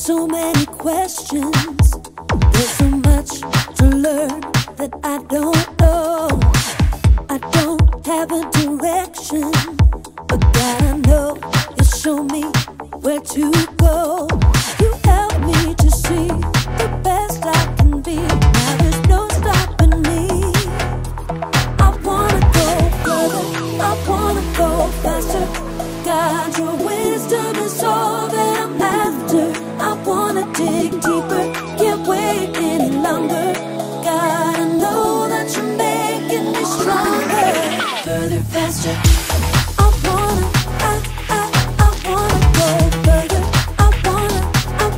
so many questions. There's so much to learn that I don't know. I don't have a direction, but God, I know you show me where to go. You help me to see the best I can be. Now there's no stopping me. I wanna go further, I wanna go faster. God, your wisdom is all that I'm after. I wanna dig deeper, can't wait any longer. God, I know that you're making me stronger. Further, faster. I wanna go further. I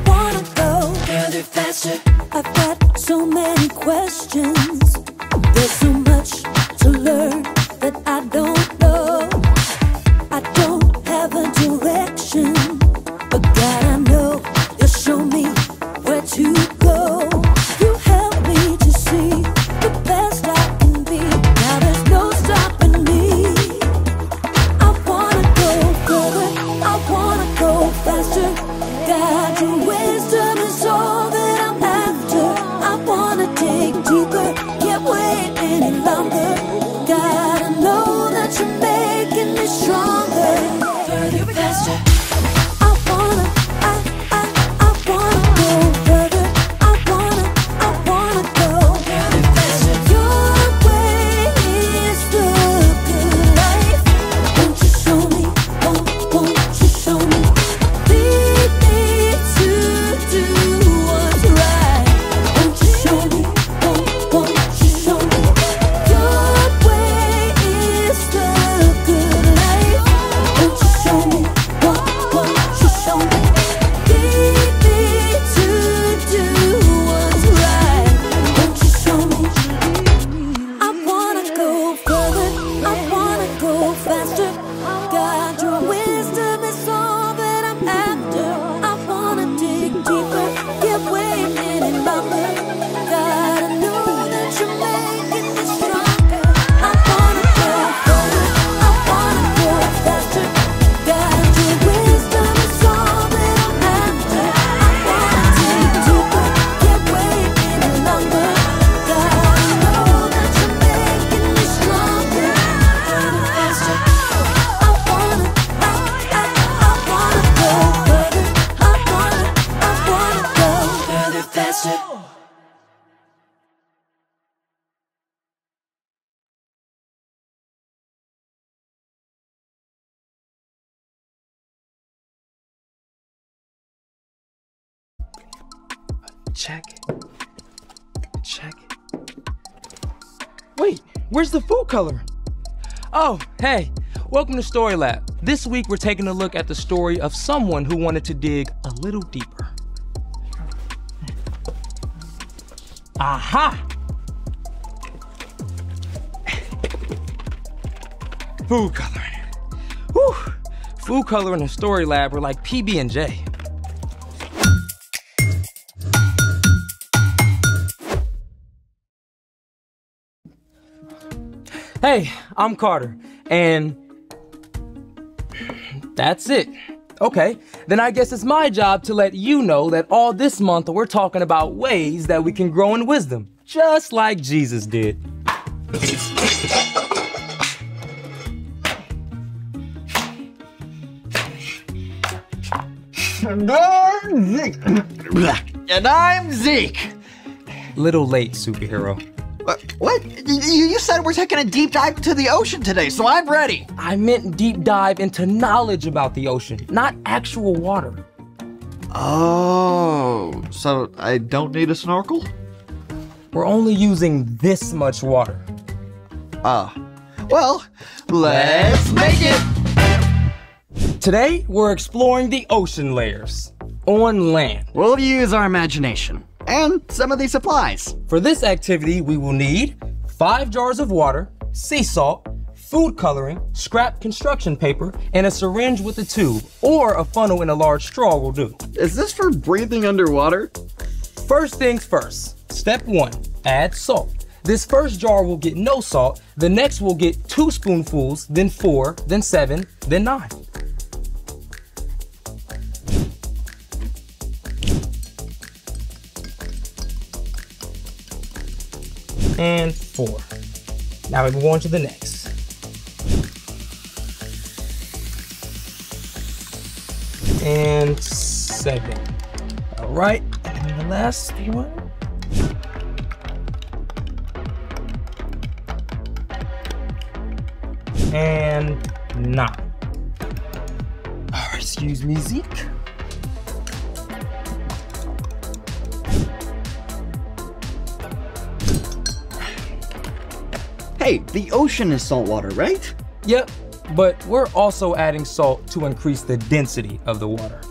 wanna go further, faster. I've got so many questions. There's so much to learn that I don't know. I don't have a direction, but God, I know you'll show me where to go. You help me to see the best I can be. Now there's no stopping me. I wanna go further, I wanna go faster. God, your wisdom is all that I'm after. I wanna dig deeper, can't wait any longer. God, I know that you're making me stronger. Further, faster. I wanna go further. I wanna go further, faster. Your way is the good life. Won't you show me? Won't you show me? Lead me to do what's right. Won't you show me? Won't you show me? Your way is the good life. Won't you show me? Won't you show me? Lead me to do what's right. Won't you show me? I wanna go further, I wanna go faster. God, your wisdom is all that I'm after. I wanna dig deeper, can't wait any longer. God, I know that you're making me stronger. I wanna go further, I wanna go faster. God, your wisdom is all that I'm after. I wanna dig deeper, can't wait any longer. God, I know that you're making me stronger. Further, faster. I wanna go further. I wanna go further, faster. Check. Wait, where's the food coloring? Oh, hey, welcome to Story Lab. This week we're taking a look at the story of someone who wanted to dig a little deeper. Aha! Food coloring. Whew. Food coloring and Story Lab are like PB&J. Hey, I'm Carter, and that's it. Okay, then I guess it's my job to let you know that all this month we're talking about ways that we can grow in wisdom, just like Jesus did. And I'm Zeke. And I'm Zeke. Little late, superhero. What? You said we're taking a deep dive into the ocean today, so I'm ready. I meant deep dive into knowledge about the ocean, not actual water. Oh, so I don't need a snorkel? We're only using this much water. Well, let's make it. Today, we're exploring the ocean layers on land. We'll use our imagination and some of these supplies. For this activity, we will need 5 jars of water, sea salt, food coloring, scrap construction paper, and a syringe with a tube, or a funnel in a large straw will do. Is this for breathing underwater? First things first. Step 1, add salt. This first jar will get no salt, the next will get 2 spoonfuls, then 4, then 7, then 9. and 4. Now we move on to the next. And 7. All right, and the last one. And 9. Excuse me, Zeke. Hey, the ocean is saltwater, right? Yep, but we're also adding salt to increase the density of the water.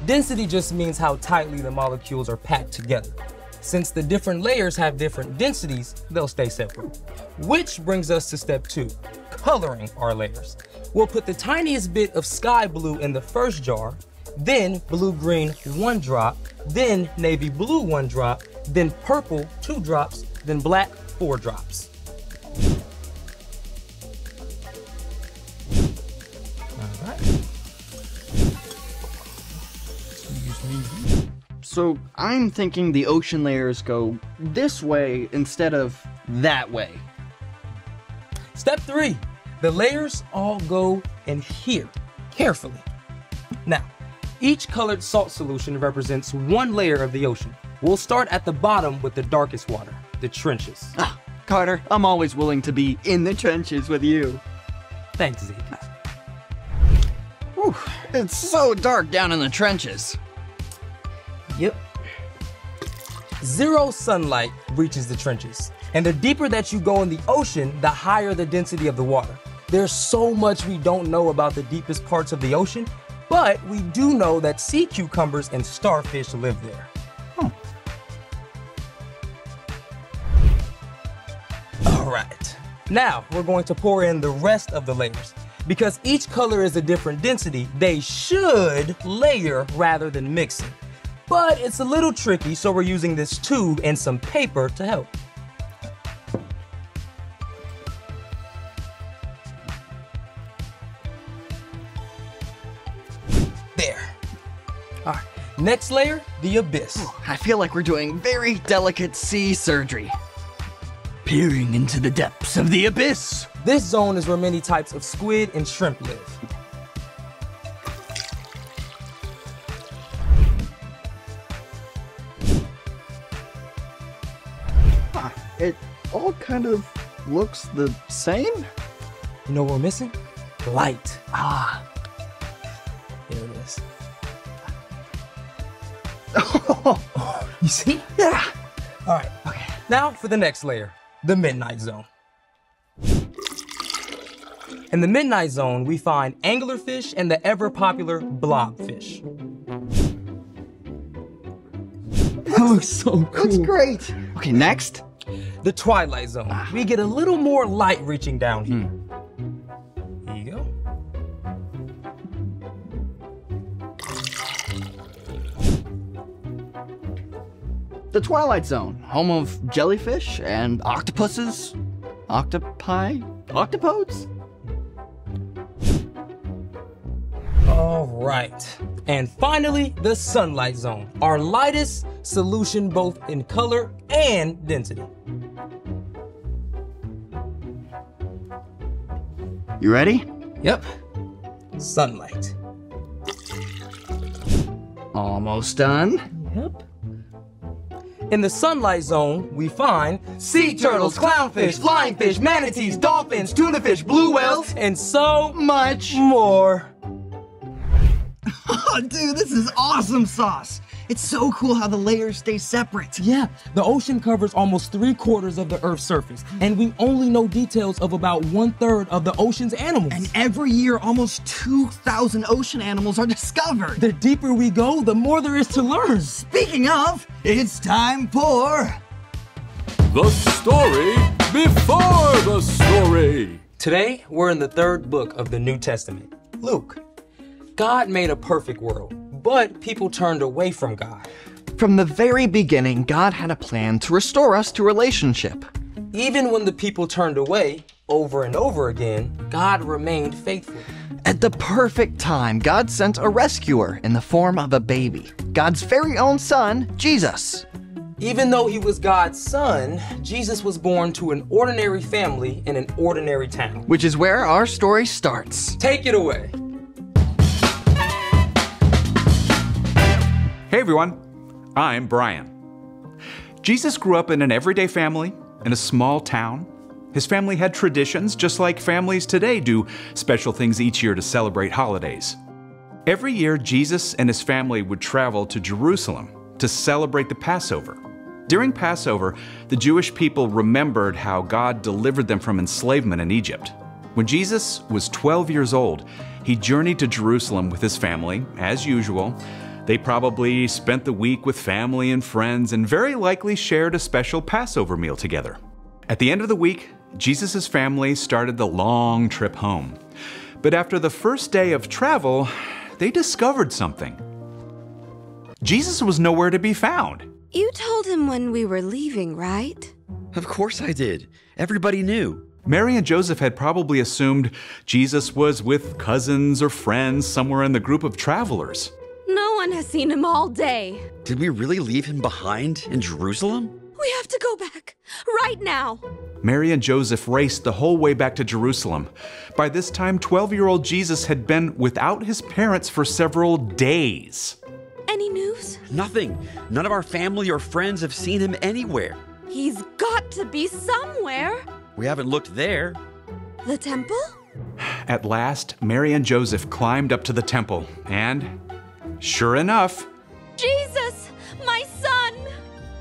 Density just means how tightly the molecules are packed together. Since the different layers have different densities, they'll stay separate. Which brings us to step 2, coloring our layers. We'll put the tiniest bit of sky blue in the first jar, then blue-green 1 drop, then navy blue 1 drop, then purple 2 drops, then black 4 drops. All right. So I'm thinking the ocean layers go this way instead of that way. Step 3, the layers all go in here, carefully. Now, each colored salt solution represents 1 layer of the ocean. We'll start at the bottom with the darkest water, the trenches. Carter, I'm always willing to be in the trenches with you. Thanks, Zeke. Whew, it's so dark down in the trenches. Yep. 0 sunlight reaches the trenches. And the deeper that you go in the ocean, the higher the density of the water. There's so much we don't know about the deepest parts of the ocean, but we do know that sea cucumbers and starfish live there. All right. Now we're going to pour in the rest of the layers. Because each color is a different density, they should layer rather than mixing. But it's a little tricky, so we're using this tube and some paper to help. There. All right, next layer, the abyss. I feel like we're doing very delicate sea surgery. Peering into the depths of the abyss. This zone is where many types of squid and shrimp live. It all kind of looks the same. You know what we're missing? Light. Here it is. You see? Yeah. All right, okay. Now for the next layer, the midnight zone. In the midnight zone, we find anglerfish and the ever-popular blobfish. That looks so cool. That's great. Okay, next. The twilight zone. We get a little more light reaching down here. Here you go. The Twilight Zone, home of jellyfish and octopuses, octopi, octopodes? All right. And finally, the sunlight zone, our lightest solution both in color and density. You ready? Yep. Sunlight. Almost done. Yep. In the sunlight zone, we find sea turtles, clownfish, flying fish, manatees, dolphins, tuna fish, blue whales, and so Much more. Oh, dude, this is awesome sauce. It's so cool how the layers stay separate. Yeah, the ocean covers almost 3/4 of the Earth's surface, and we only know details of about 1/3 of the ocean's animals. And every year, almost 2,000 ocean animals are discovered. The deeper we go, the more there is to learn. Speaking of, it's time for... The story before the story. Today, we're in the 3rd book of the New Testament, Luke. God made a perfect world, but people turned away from God. From the very beginning, God had a plan to restore us to relationship. Even when the people turned away, over and over again, God remained faithful. At the perfect time, God sent a rescuer in the form of a baby, God's very own son, Jesus. Even though he was God's son, Jesus was born to an ordinary family in an ordinary town. Which is where our story starts. Take it away. Hey everyone, I'm Brian. Jesus grew up in an everyday family in a small town. His family had traditions, just like families today do special things each year to celebrate holidays. Every year, Jesus and his family would travel to Jerusalem to celebrate the Passover. During Passover, the Jewish people remembered how God delivered them from enslavement in Egypt. When Jesus was 12 years old, he journeyed to Jerusalem with his family, as usual. They probably spent the week with family and friends and very likely shared a special Passover meal together. At the end of the week, Jesus' family started the long trip home. But after the first day of travel, they discovered something. Jesus was nowhere to be found. You told him when we were leaving, right? Of course I did. Everybody knew. Mary and Joseph had probably assumed Jesus was with cousins or friends somewhere in the group of travelers. No one has seen him all day. Did we really leave him behind in Jerusalem? We have to go back, right now. Mary and Joseph raced the whole way back to Jerusalem. By this time, 12-year-old Jesus had been without his parents for several days. Any news? Nothing. None of our family or friends have seen him anywhere. He's got to be somewhere. We haven't looked there. The temple? At last, Mary and Joseph climbed up to the temple, and sure enough, Jesus, my son!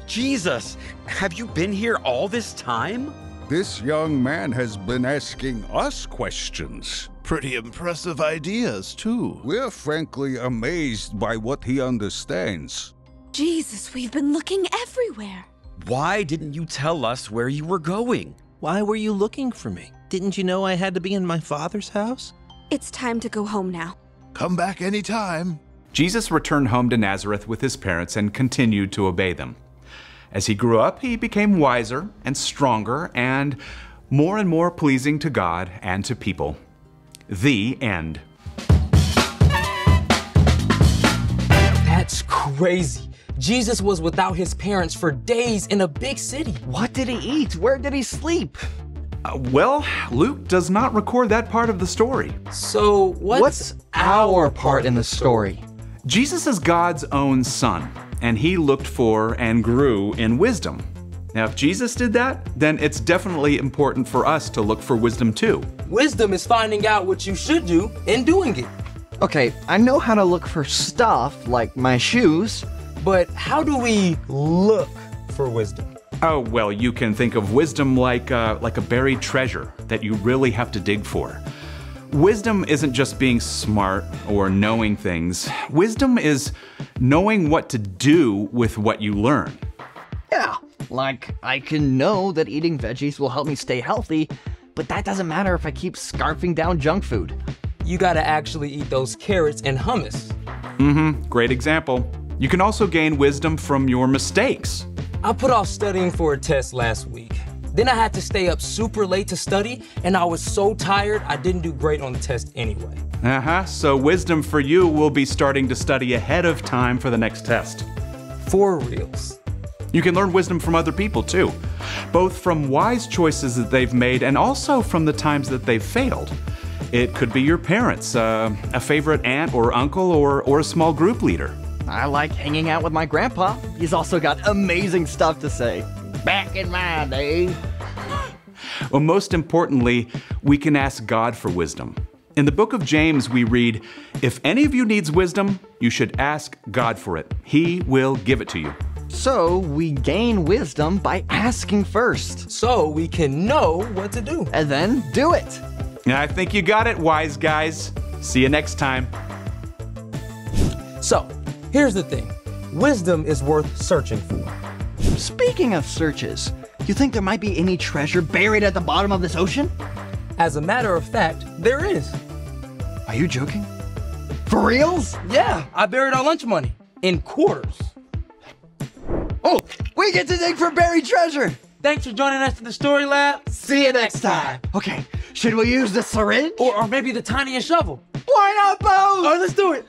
Jesus, have you been here all this time? This young man has been asking us questions. Pretty impressive ideas, too. We're frankly amazed by what he understands. Jesus, we've been looking everywhere. Why didn't you tell us where you were going? Why were you looking for me? Didn't you know I had to be in my father's house? It's time to go home now. Come back anytime. Jesus returned home to Nazareth with his parents and continued to obey them. As he grew up, he became wiser and stronger and more pleasing to God and to people. The end. That's crazy. Jesus was without his parents for days in a big city. What did he eat? Where did he sleep? Well, Luke does not record that part of the story. So what's our part in the story? Jesus is God's own son, and he looked for and grew in wisdom. Now, if Jesus did that, then it's definitely important for us to look for wisdom too. Wisdom is finding out what you should do and doing it. Okay, I know how to look for stuff, like my shoes. But how do we look for wisdom? Oh, well, you can think of wisdom like a buried treasure that you really have to dig for. Wisdom isn't just being smart or knowing things. Wisdom is knowing what to do with what you learn. Yeah, like I can know that eating veggies will help me stay healthy, but that doesn't matter if I keep scarfing down junk food. You gotta actually eat those carrots and hummus. Great example. You can also gain wisdom from your mistakes. I put off studying for a test last week. Then I had to stay up super late to study, and I was so tired I didn't do great on the test anyway. So wisdom for you will be starting to study ahead of time for the next test. For reals. You can learn wisdom from other people too, both from wise choices that they've made and also from the times that they've failed. It could be your parents, a favorite aunt or uncle, or a small group leader. I like hanging out with my grandpa. He's also got amazing stuff to say. Back in my day. Well, most importantly, we can ask God for wisdom. In the book of James, we read, "If any of you needs wisdom, you should ask God for it. He will give it to you." So we gain wisdom by asking first. So we can know what to do. And then do it. I think you got it, wise guys. See you next time. So, here's the thing. Wisdom is worth searching for. Speaking of searches, you think there might be any treasure buried at the bottom of this ocean? As a matter of fact, there is. Are you joking? For reals? Yeah, I buried our lunch money in quarters. Oh, we get to dig for buried treasure! Thanks for joining us for the Story Lab. See you next time. Okay, should we use the syringe? Or maybe the tiniest shovel. Why not both? All right, let's do it.